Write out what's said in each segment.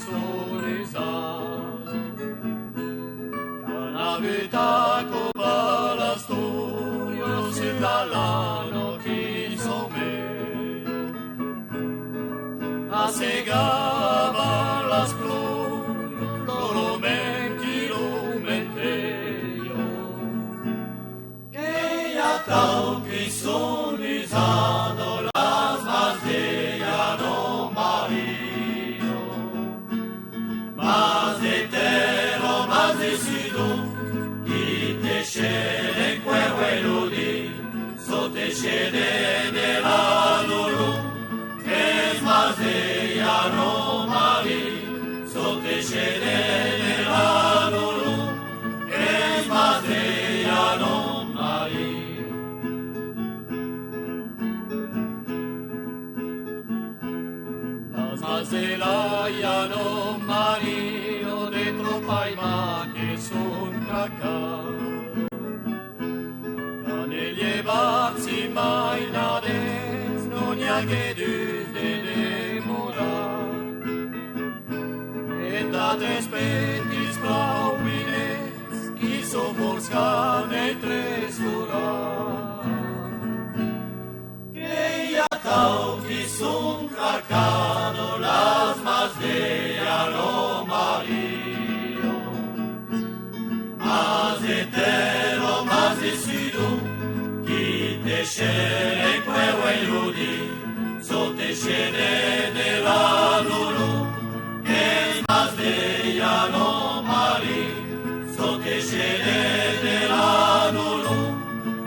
sonizar. Canavitako balasturio sindalano quiso meglio. Assegavan las plumas, lo menteio. Que ya tal que sonizado las más de no marido. Más de tero, más de sido, y te scende quello di, so te scende nella loro, es más de no marido, so te scende nella loro, es más de no marido. Las más de la no marido dentro paima che son cacà. Non è llevarsi mai nades, non hi ha che dus de demorar. E dates petis pauines, qui son vols cane tres durar. Que hi ha tau qui son cracado las más de no marido. Más de tero, más de sido, qui te scende quello di, so te scende nella loro, es más de no marido, so te scende nella loro,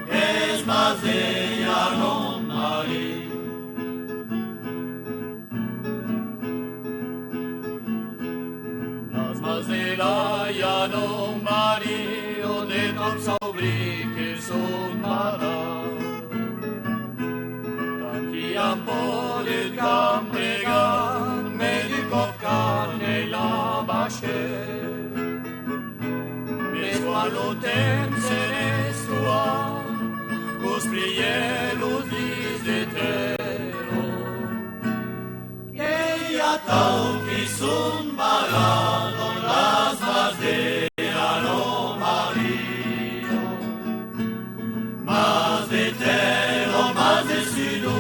es más de no marido. Más de la no marido de tot saubri que son marat. Tanti am polit cambregat, medicov carne la baixer. Mes quando temps eres tua, os prielos dis de tero. Que ya tal que son malado las más de no marido. Más de tero, más de sido,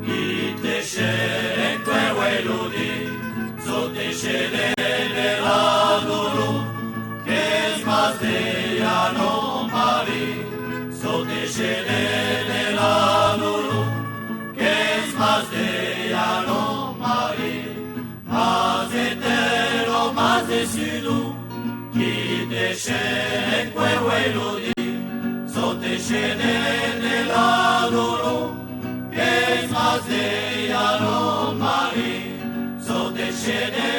y te scende quello di, so te scende nella loro, che es más de no marido, so te scende nella loro, che es más de no marido. Más de tero, más de sido, qui te scende quello di, so te scende nella loro, che es más de no marido, so te scende